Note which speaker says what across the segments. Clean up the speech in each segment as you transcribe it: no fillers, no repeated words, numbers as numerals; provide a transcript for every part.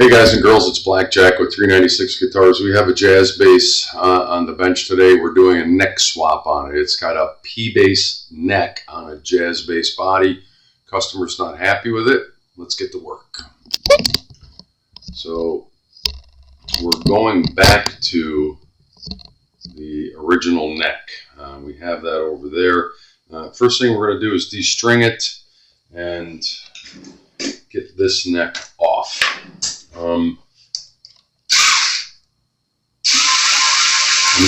Speaker 1: Hey guys and girls, it's Blackjack with 396 Guitars. We have a jazz bass on the bench today. We're doing a neck swap on it. It's got a P-bass neck on a jazz bass body. Customer's not happy with it. Let's get to work. So we're going back to the original neck. We have that over there. First thing we're going to do is destring it and get this neck off. I'm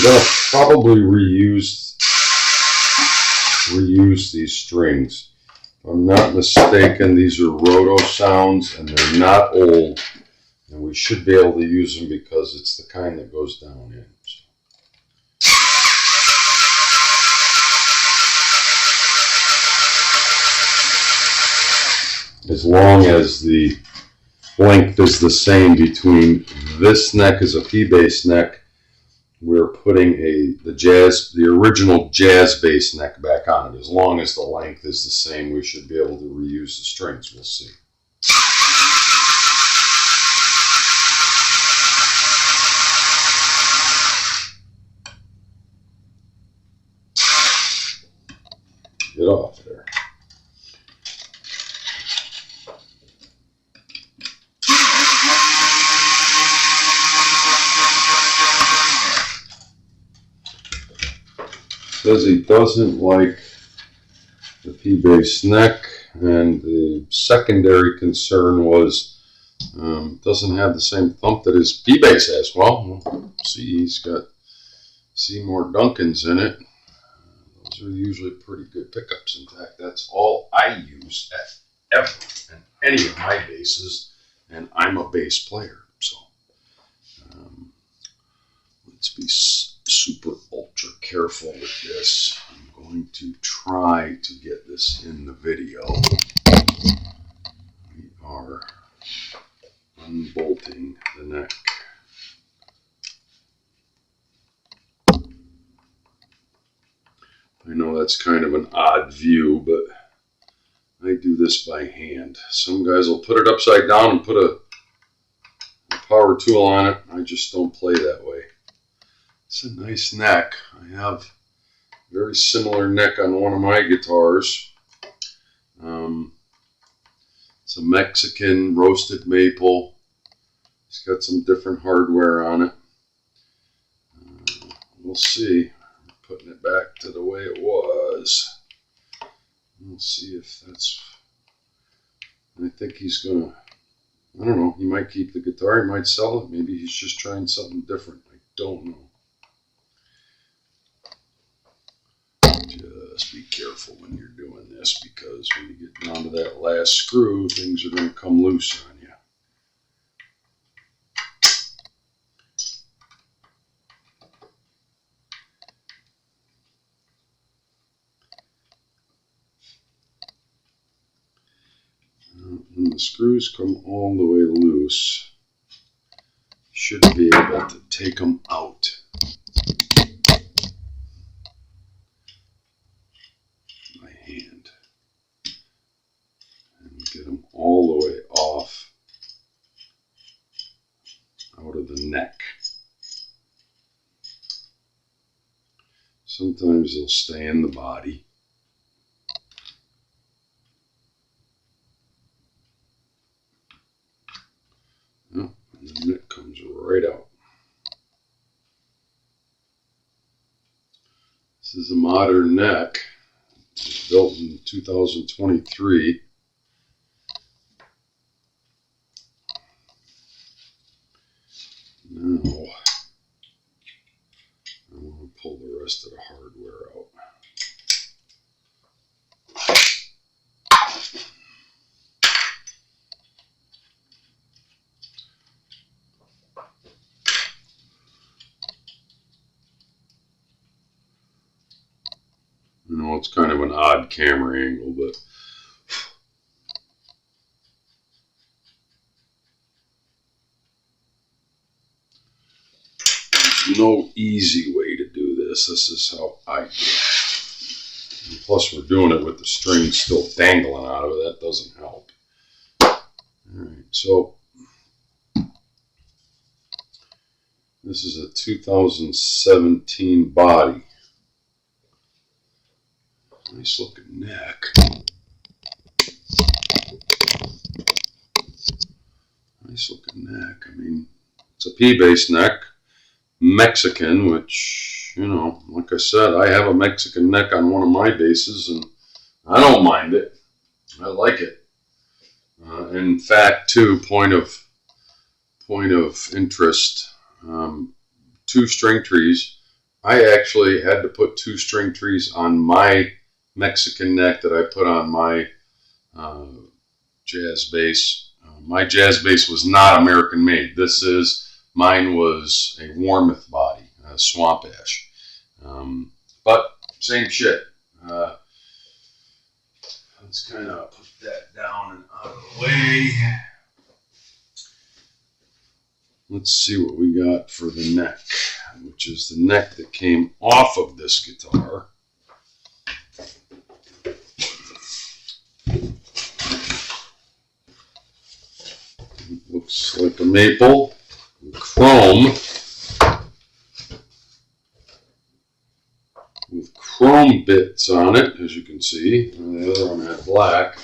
Speaker 1: going to probably reuse these strings. If I'm not mistaken, these are roto sounds and they're not old, and we should be able to use them because it's the kind that goes down in. As long as the length is the same between this neck as a P-bass neck, we're putting the original jazz bass neck back on it. As long as the length is the same, we should be able to reuse the strings. We'll see. Get off there. Says he doesn't like the P-bass neck, and the secondary concern was doesn't have the same thump that his P-bass has. Well, see, he's got Seymour Duncans in it. Those are usually pretty good pickups. In fact, that's all I use ever in any of my basses, and I'm a bass player, so let's be super ultra careful with this. I'm going to try to get this in the video. We are unbolting the neck. I know that's kind of an odd view, but I do this by hand. Some guys will put it upside down and put a power tool on it. I just don't play that way. It's a nice neck. I have a very similar neck on one of my guitars. It's a Mexican roasted maple. It's got some different hardware on it. We'll see. I'm putting it back to the way it was. We'll see if that's... I think he's gonna... I don't know. He might keep the guitar. He might sell it. Maybe he's just trying something different. I don't know. Just be careful when you're doing this, because when you get down to that last screw, things are going to come loose on you. When the screws come all the way loose, you should be able to take them out. Hand and get them all the way off out of the neck. Sometimes they'll stay in the body. Oh, and the neck comes right out. This is a modern neck. Built in 2023. Now, I want to pull the rest of the hardware out. I know it's kind of an odd camera angle, but there's no easy way to do this. This is how I do it. And plus, we're doing it with the string still dangling out of it. That doesn't help. All right, so This is a 2017 body. Nice looking neck. Nice looking neck. I mean, it's a P-bass neck. Mexican, which, you know, like I said, I have a Mexican neck on one of my basses, and I don't mind it. I like it. In fact, too, point of interest, 2 string trees. I actually had to put 2 string trees on my Mexican neck that I put on my jazz bass. My jazz bass was not American made. Mine was a Warmouth body, a Swamp Ash. But same shit. Let's kind of put that down and out of the way. Let's see what we got for the neck, which is the neck that came off of this guitar. It looks like a maple with chrome. With chrome bits on it, as you can see. And the other one had black.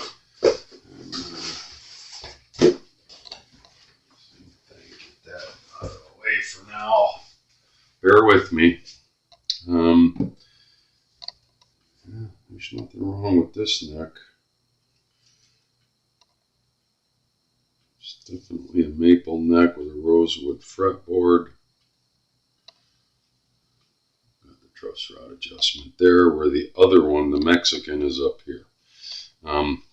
Speaker 1: For now, bear with me. Yeah, there's nothing wrong with this neck. It's definitely a maple neck with a rosewood fretboard. Got the truss rod adjustment there, where the other one, the Mexican, is up here.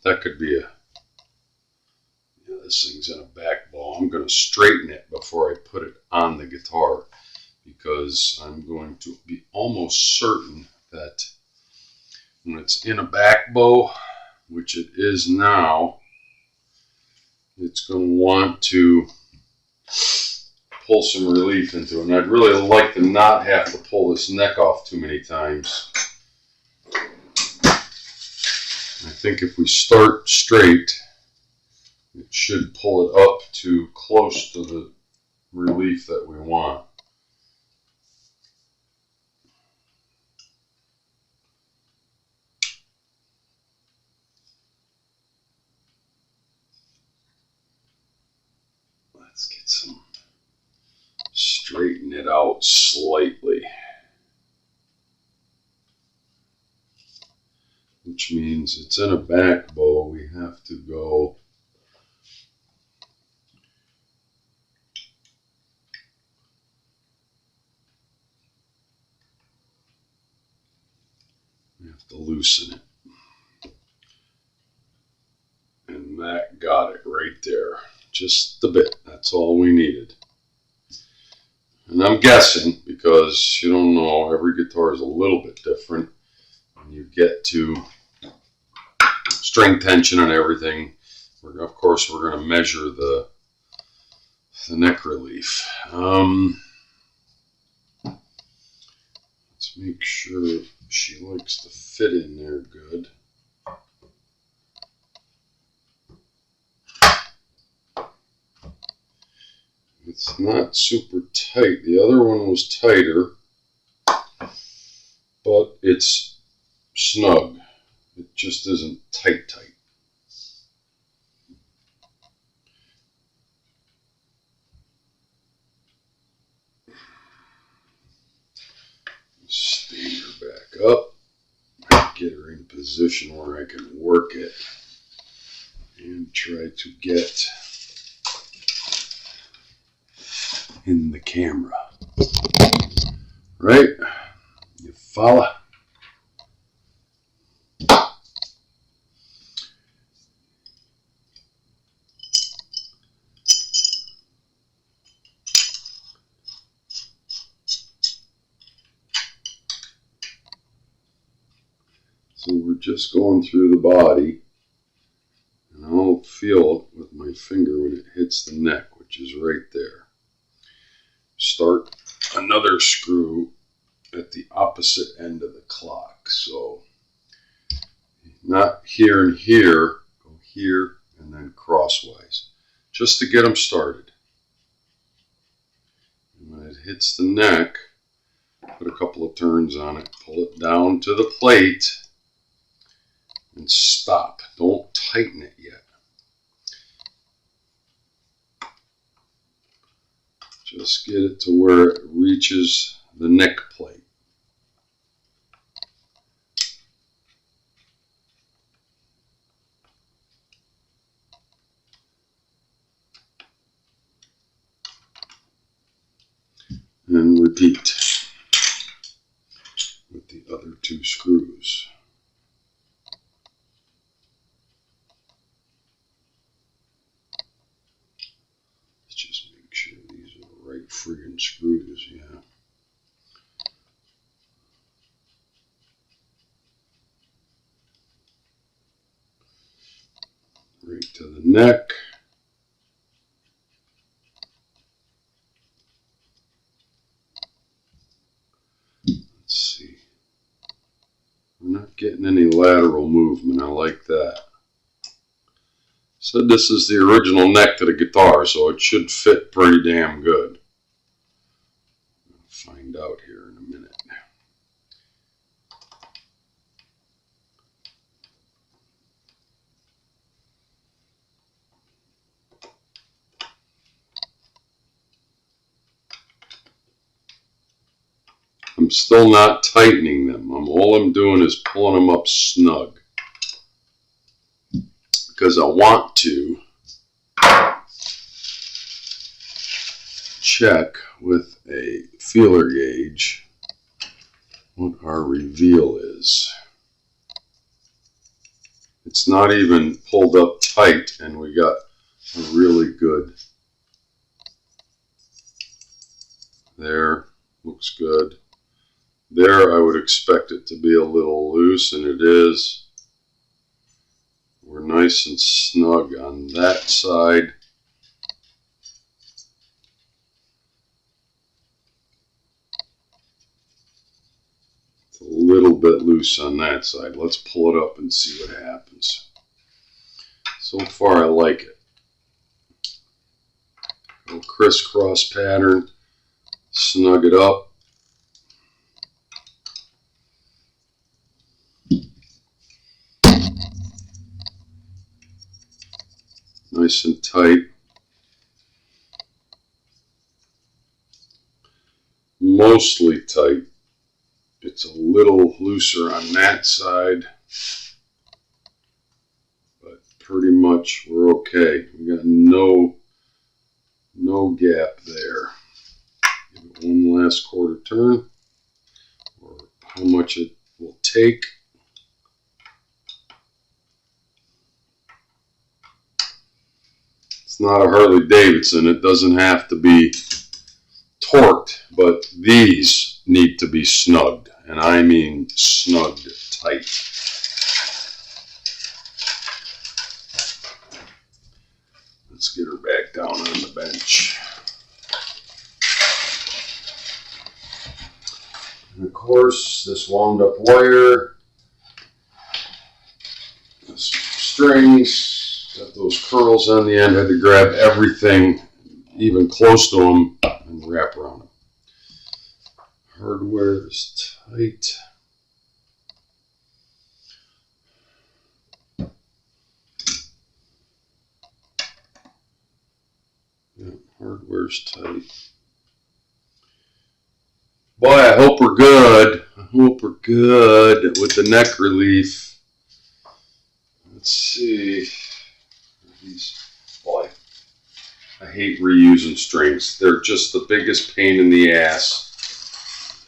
Speaker 1: That could be a... This thing's in a back bow. I'm going to straighten it before I put it on the guitar, because I'm going to be almost certain that when it's in a back bow, which it is now, it's going to want to pull some relief into it. And I'd really like to not have to pull this neck off too many times. I think if we start straight, it should pull it up to close to the relief that we want. Let's get some, straighten it out slightly. Which means it's in a back bow. We have to go to loosen it. And that got it right there. Just a bit. That's all we needed. And I'm guessing, because you don't know, every guitar is a little bit different. When you get to string tension and everything, of course we're going to measure the neck relief. Let's make sure she likes to fit in there good. It's not super tight. The other one was tighter, but it's snug. It just isn't tight. Stand her back up, get her in position where I can work it, and try to get in the camera. Right? You follow? So we're just going through the body, and I'll feel it with my finger when it hits the neck, which is right there. Start another screw at the opposite end of the clock. So not here and here, go here and then crosswise, just to get them started. And when it hits the neck, put a couple of turns on it, pull it down to the plate, and stop. Don't tighten it yet. Just get it to where it reaches the neck plate. And repeat with the other two screws. Let's just make sure these are the right friggin' screws, yeah. Right to the neck. Let's see. We're not getting any lateral movement. I like that. So this is the original neck to the guitar, so it should fit pretty damn good. We'll find out here in a minute. I'm still not tightening them. All I'm doing is pulling them up snug, because I want to check with a feeler gauge what our reveal is. It's not even pulled up tight, and we got a really good. There, looks good. There, I would expect it to be a little loose, and it is. We're nice and snug on that side. It's a little bit loose on that side. Let's pull it up and see what happens. So far, I like it. A little crisscross pattern. Snug it up. Nice and tight. Mostly tight. It's a little looser on that side, but pretty much we're okay. We got no gap there. Give it one last quarter turn, or how much it will take. It's not a Harley Davidson. It doesn't have to be torqued, but these need to be snugged, and I mean snugged tight. Let's get her back down on the bench. And of course, this wound up wire, this strings, got those curls on the end. Had to grab everything even close to them and wrap around them. Hardware is tight. Yeah, hardware's tight. Boy, I hope we're good. I hope we're good with the neck relief. Let's see. Boy, I hate reusing strings. They're just the biggest pain in the ass.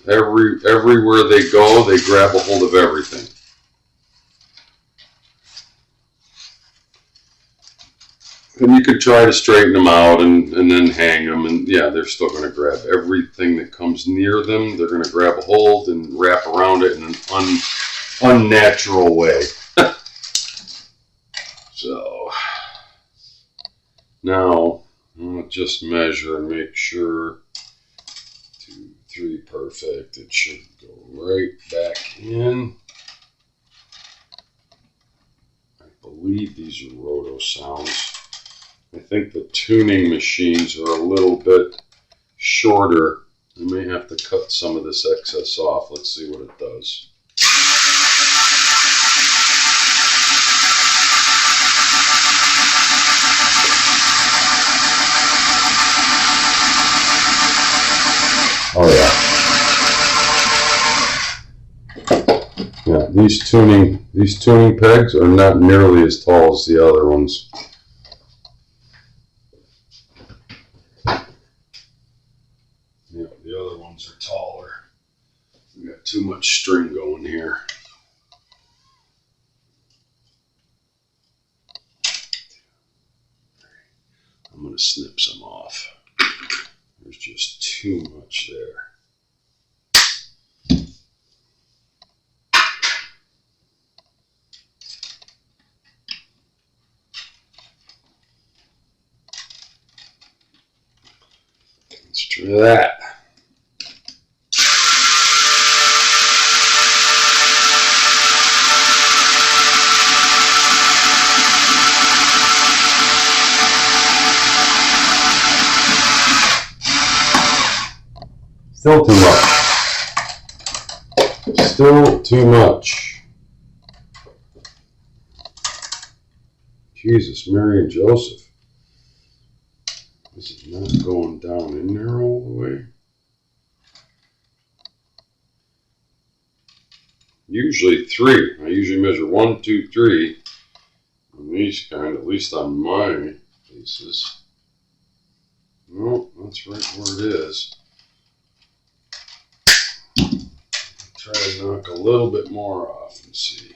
Speaker 1: Everywhere they go, they grab a hold of everything. And you could try to straighten them out and then hang them, and yeah, they're still going to grab everything that comes near them. They're going to grab a hold and wrap around it in an unnatural way. So now I'll just measure and make sure 2, 3, perfect. It should go right back in. I believe these are roto sounds. I think the tuning machines are a little bit shorter I may have to cut some of this excess off. Let's see what it does. Oh yeah. Yeah, these tuning pegs are not nearly as tall as the other ones. Yeah, the other ones are taller. We got too much string going here. I'm going to snip some off. There's just too much there. Let's try that. Still too much. Still too much. Jesus, Mary and Joseph. This is not going down in there all the way. Usually 3. I usually measure 1, 2, 3. On these kind, at least on my pieces. No, that's right where it is. Try to knock a little bit more off and see.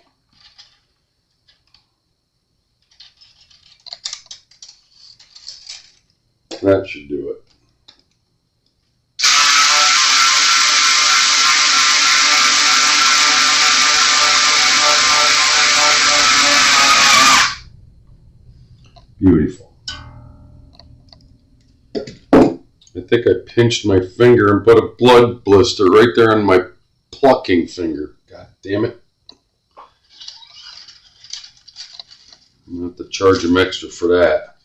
Speaker 1: That should do it. Beautiful. I think I pinched my finger and put a blood blister right there on my plucking finger. God damn it. I'm going to have to charge them extra for that.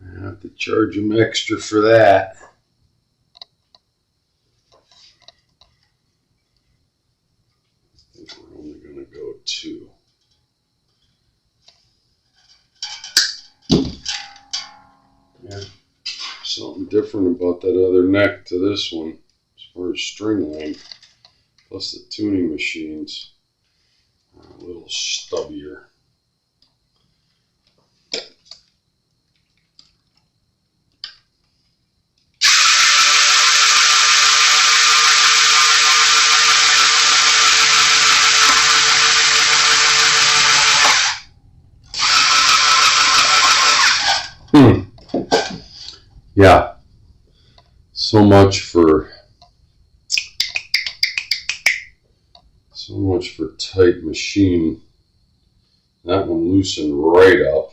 Speaker 1: I have to charge them extra for that. I think we're only going to go 2. Yeah, something different about that other neck to this one as far as string length. Plus the tuning machines are a little stubbier. Yeah, so much for tight machine. That one loosened right up.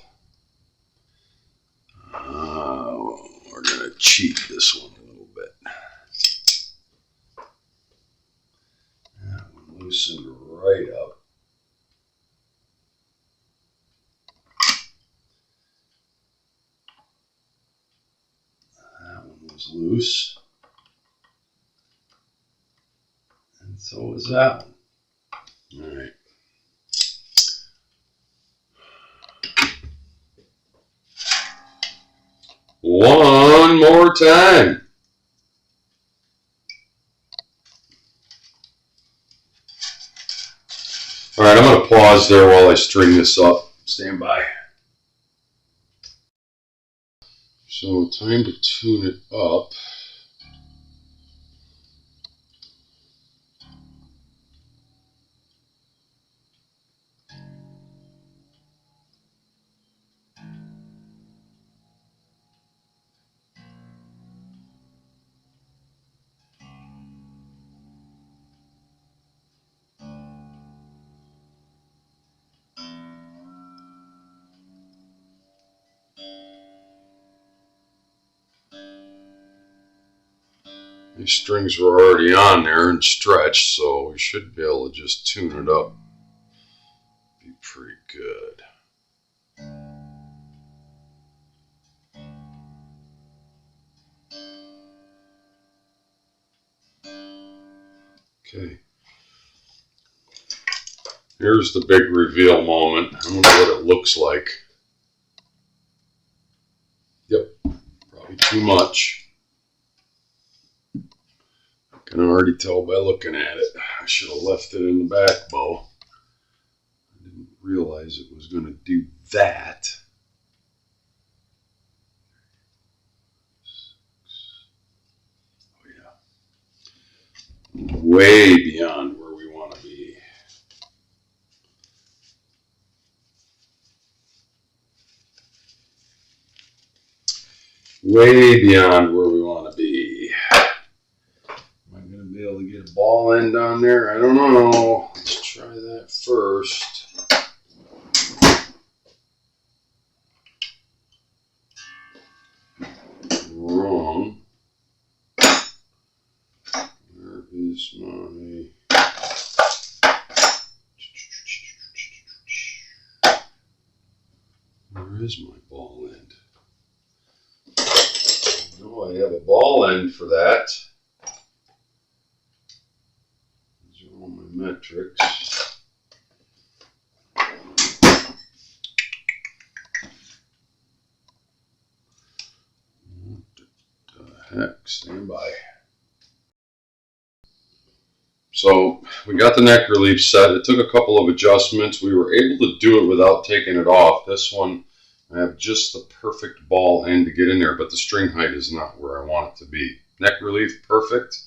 Speaker 1: We're gonna cheat this one a little bit. That one loosened right up. That one was loose. And so was that one. All right. One more time. All right, I'm going to pause there while I string this up. Stand by. So, time to tune it up. These strings were already on there and stretched, so we should be able to just tune it up be pretty good. Okay. Here's the big reveal moment. I wonder what it looks like. Yep, probably too much. I can already tell by looking at it. I should have left it in the back bow. I didn't realize it was going to do that. Oh yeah. Way beyond where we want to be. Way beyond where we want to be. Am I going to be able to get a ball end on there? I don't know. Let's try that first. Wrong. Where is my... Where is my ball end? Oh, I have a ball end for that. These are all my metrics. What the heck? Stand by. So we got the neck relief set. It took a couple of adjustments. We were able to do it without taking it off. This one, I have just the perfect ball end to get in there, but the string height is not where I want it to be. Neck relief, perfect.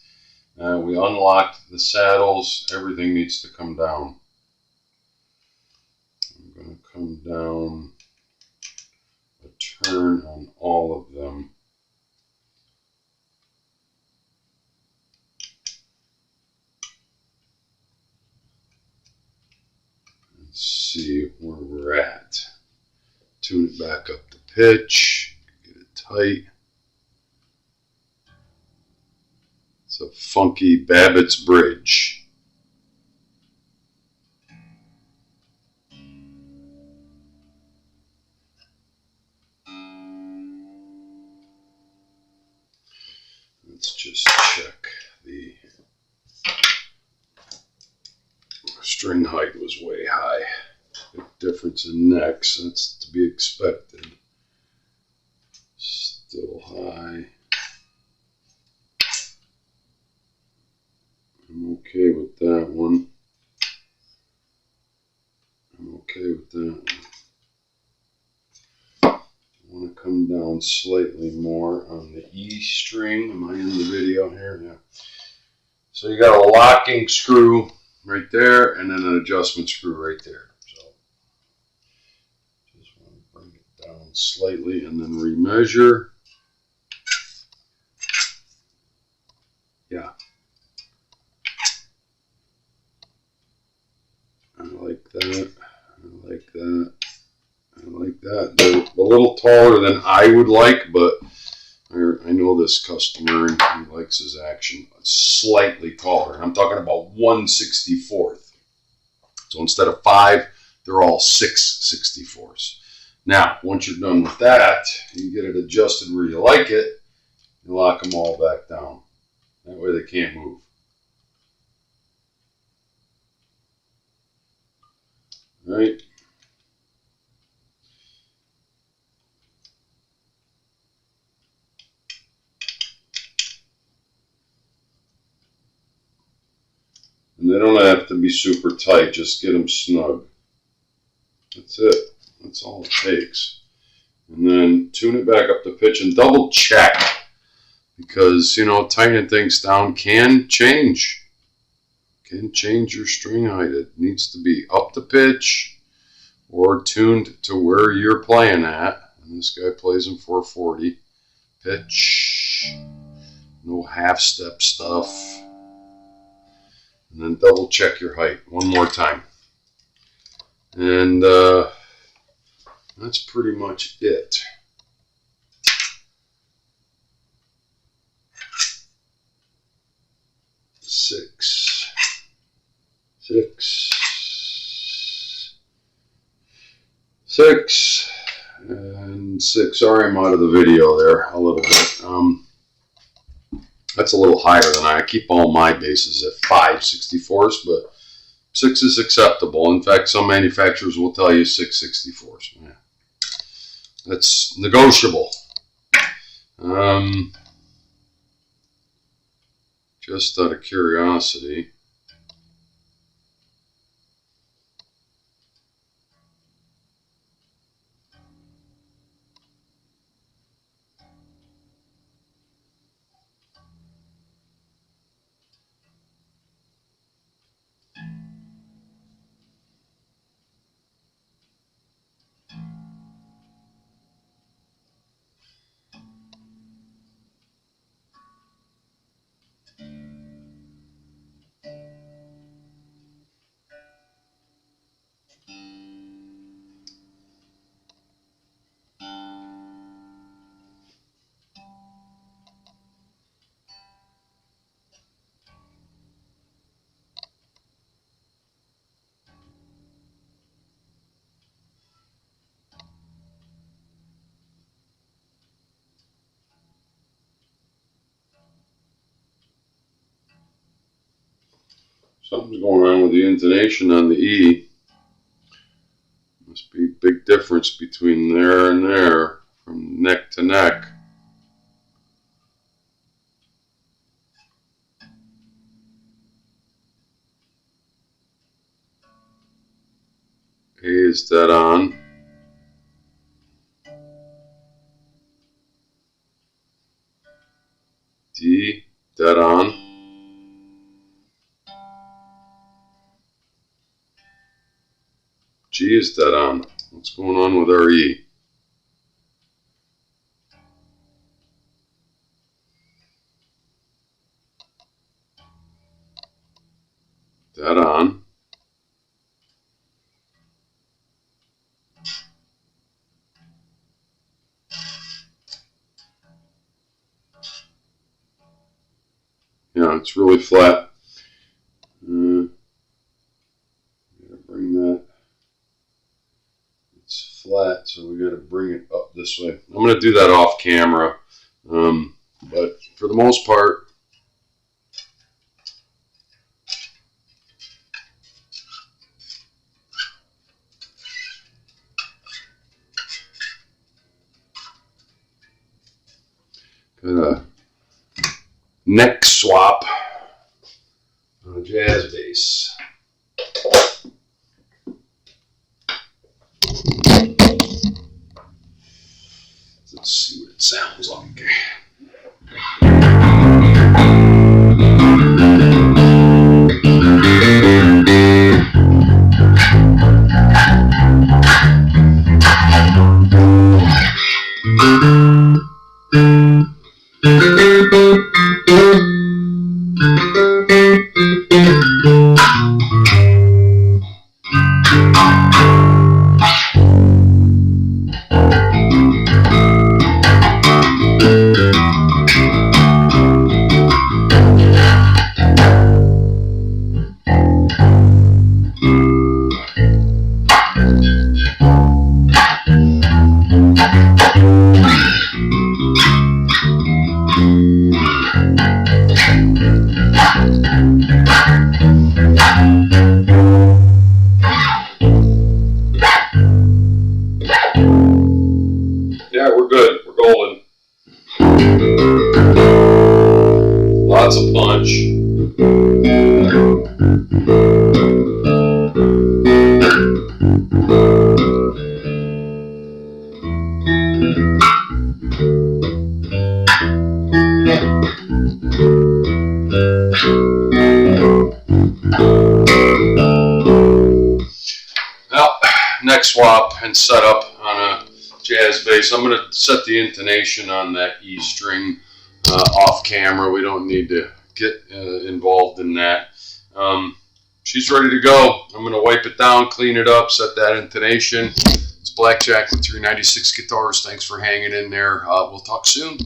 Speaker 1: We unlocked the saddles. Everything needs to come down. I'm going to come down a turn on all of them. Let's see where we're at. Tune it back up to pitch. Get it tight. It's a funky Babbitt's bridge. Let's just check. The string height was way high. Big difference in necks. That's to be expected. Still high. I'm okay with that one. I'm okay with that one. I want to come down slightly more on the E string. Am I in the video here? Yeah. So you got a locking screw right there and then an adjustment screw right there. So just want to bring it down slightly and then remeasure. Yeah. I like that. I like that. I like that. They're a little taller than I would like, but I know this customer and he likes his action slightly taller. I'm talking about 1/64. So instead of 5, they're all 6/64. Now, once you're done with that, you get it adjusted where you like it, you lock them all back down. That way they can't move. All right. And they don't have to be super tight, just get them snug. That's it. That's all it takes. And then tune it back up to pitch and double check. Because, you know, tightening things down can change. Can change your string height. It needs to be up to pitch or tuned to where you're playing at. And this guy plays in 440. Pitch. No half step stuff. And then double check your height one more time. And that's pretty much it. Six. 6 and 6. Sorry, I'm out of the video there a little bit. That's a little higher than I keep all my basses at 5/64s, but 6 is acceptable. In fact, some manufacturers will tell you 6/64s. Yeah. That's negotiable. Just out of curiosity, something's going on with the intonation on the E. Must be a big difference between there and there, from neck to neck. A is dead on. D, dead on. G is dead on. What's going on with our E? Dead on. Yeah, it's really flat. Gotta bring that. It's flat, so we gotta bring it up this way. I'm gonna do that off camera, but for the most part, got a neck swap on a jazz bass. Let's see what it sounds like. Yeah, we're good. We're golden. Lots of punch. Well, neck swap and setup on a jazz bass. I'm going to set the intonation on that E string off camera. We don't need to get involved in that. She's ready to go. I'm going to wipe it down, clean it up, set that intonation. It's Blackjack with 396 Guitars. Thanks for hanging in there. We'll talk soon.